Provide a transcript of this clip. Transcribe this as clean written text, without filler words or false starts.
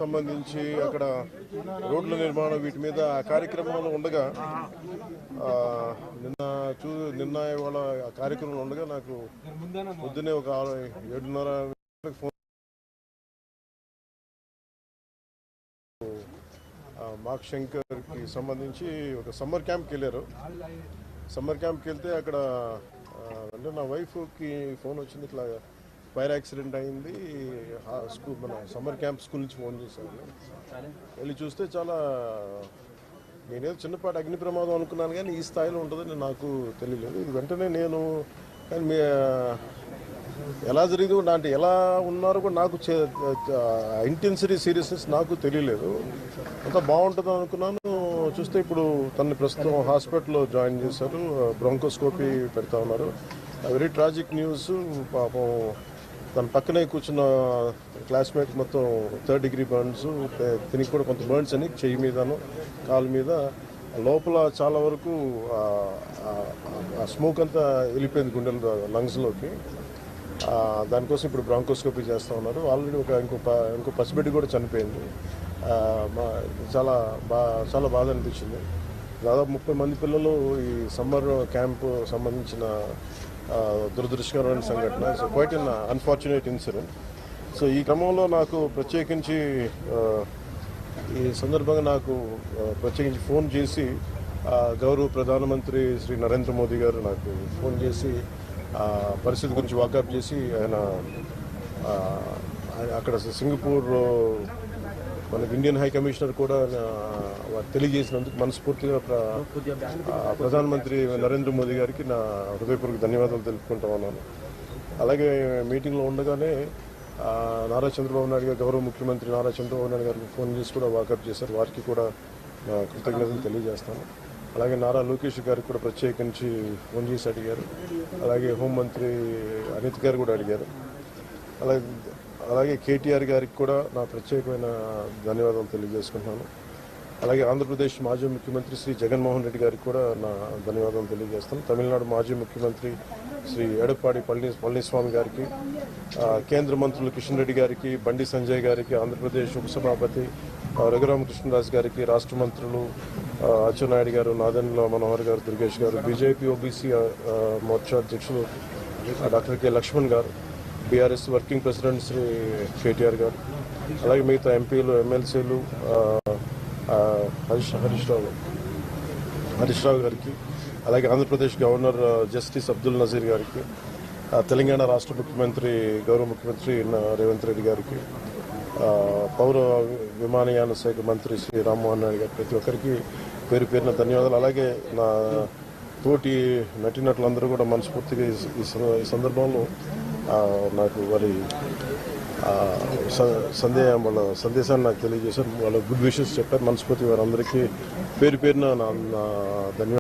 సంబంధించి అక్కడ రోడ్ల నిర్మాణం వీటి మీద కార్యక్రమాలు ఉండగా నిన్న ఇవాళ కార్యక్రమాలు ఉండగా నాకు పొద్దున్నే ఒక 7:30 ఫోన్ మార్క్ శంకర్కి సంబంధించి ఒక సమ్మర్ క్యాంప్కి వెళ్ళారు. సమ్మర్ క్యాంప్కి వెళ్తే అక్కడ అంటే నా వైఫ్కి ఫోన్ వచ్చింది, ఇట్లా ఫైర్ యాక్సిడెంట్ అయింది, స్కూల్ మన సమ్మర్ క్యాంప్ స్కూల్ నుంచి ఫోన్ చేశాను. వెళ్ళి చూస్తే చాలా నేనేదో చిన్నపాటి అగ్ని ప్రమాదం అనుకున్నాను, కానీ ఈ స్థాయిలో ఉంటుందని నాకు తెలియలేదు. ఇది వెంటనే నేను కానీ ఎలా జరిగింది అంటే ఎలా ఉన్నారో కూడా నాకు ఇంటెన్సిటీ సీరియస్నెస్ నాకు తెలియలేదు. అంతా బాగుంటుంది అనుకున్నాను. చూస్తే ఇప్పుడు తనని ప్రస్తుతం హాస్పిటల్లో జాయిన్ చేశారు, బ్రాంకోస్కోపీ పెడతా ఉన్నారు. Very tragic news. పాపం తన పక్కనే కూర్చున్న క్లాస్మేట్ మొత్తం 3rd degree బర్న్స్, తినికి కూడా కొంత బర్న్స్ అని చెయ్యి మీదను కాలు మీద, లోపల చాలా వరకు ఆ స్మోక్ అంతా వెళ్ళిపోయింది గుండెల లంగ్స్లోకి. దానికోసం ఇప్పుడు బ్రాంకోస్కోపీ చేస్తూ ఉన్నారు. ఆల్రెడీ ఇంకో పసిబిడ్డ కూడా చనిపోయింది. చాలా బాధ అనిపించింది. దాదాపు 30 మంది పిల్లలు ఈ సమ్మర్ క్యాంపు సంబంధించిన దురదృష్టకరమైన సంఘటన. So quiet an unfortunate incident. So ఈ క్రమంలో నాకు ప్రత్యేకించి ఈ సందర్భంగా నాకు ప్రత్యేకించి ఫోన్ చేసి గౌరవ ప్రధానమంత్రి శ్రీ నరేంద్ర మోదీ గారు నాకు ఫోన్ చేసి పరిస్థితి గురించి వాకప్ చేసి ఆయన అక్కడ సింగపూర్ మనకి ఇండియన్ హై కమిషనర్ కూడా తెలియజేసినందుకు మనస్ఫూర్తిగా ప్రధానమంత్రి నరేంద్ర మోదీ గారికి నా హృదయపూర్వక ధన్యవాదాలు తెలుపుకుంటా ఉన్నాను. అలాగే మీటింగ్లో ఉండగానే నారా చంద్రబాబు నాయుడు గారు, గౌరవ ముఖ్యమంత్రి నారా చంద్రబాబు నాయుడు గారికి ఫోన్ చేసి కూడా వాకప్ చేశారు. వారికి కూడా కృతజ్ఞతలు తెలియజేస్తాను. అలాగే నారా లోకేష్ గారికి కూడా ప్రత్యేకించి ఫోన్ చేసి అడిగారు. అలాగే హోంమంత్రి అనిత్ గారు కూడా అడిగారు. అలాగే కేటీఆర్ గారికి కూడా నా ప్రత్యేకమైన ధన్యవాదాలు తెలియజేసుకుంటున్నాను. అలాగే ఆంధ్రప్రదేశ్ మాజీ ముఖ్యమంత్రి శ్రీ జగన్మోహన్ రెడ్డి గారికి కూడా నా ధన్యవాదాలు తెలియజేస్తాను. తమిళనాడు మాజీ ముఖ్యమంత్రి శ్రీ ఎడప్పాడి పళనిస్వామి గారికి, కేంద్ర మంత్రులు కిషన్ రెడ్డి గారికి, బండి సంజయ్ గారికి, ఆంధ్రప్రదేశ్ ఉపసభాపతి రఘురామకృష్ణరాజు గారికి, రాష్ట్ర మంత్రులు అచ్చెన్నాయుడు గారు, నాదెండ్ల మనోహర్ గారు, దుర్గేష్ గారు, బీజేపీ ఓబీసీ మోర్చా అధ్యక్షులు డాక్టర్ కె లక్ష్మణ్ గారు, BRS working president Shri KTR గారు, అలాగే మిగతా ఎంపీలు, ఎమ్మెల్సీలు హరీష్ రావు గారికి, అలాగే ఆంధ్రప్రదేశ్ గవర్నర్ జస్టిస్ అబ్దుల్ నజీర్ గారికి, తెలంగాణ రాష్ట్ర ముఖ్యమంత్రి గౌరవ ముఖ్యమంత్రి రేవంత్ రెడ్డి గారికి, పౌర విమానయాన శాఖ మంత్రి శ్రీ రామ్మోహన్ నాయుడు గారికి, ప్రతి ఒక్కరికి పేరు పేరున ధన్యవాదాలు. అలాగే నా తోటి నటీనటులందరూ కూడా మనస్ఫూర్తిగా ఈ సందర్భంలో నాకు వారి వాళ్ళ సందేశాన్ని నాకు తెలియజేశారు. వాళ్ళ గుడ్ విషెస్ చెప్పారు. మనస్ఫూర్తి వారందరికీ పేరు పేరున నా ధన్యవాదాలు.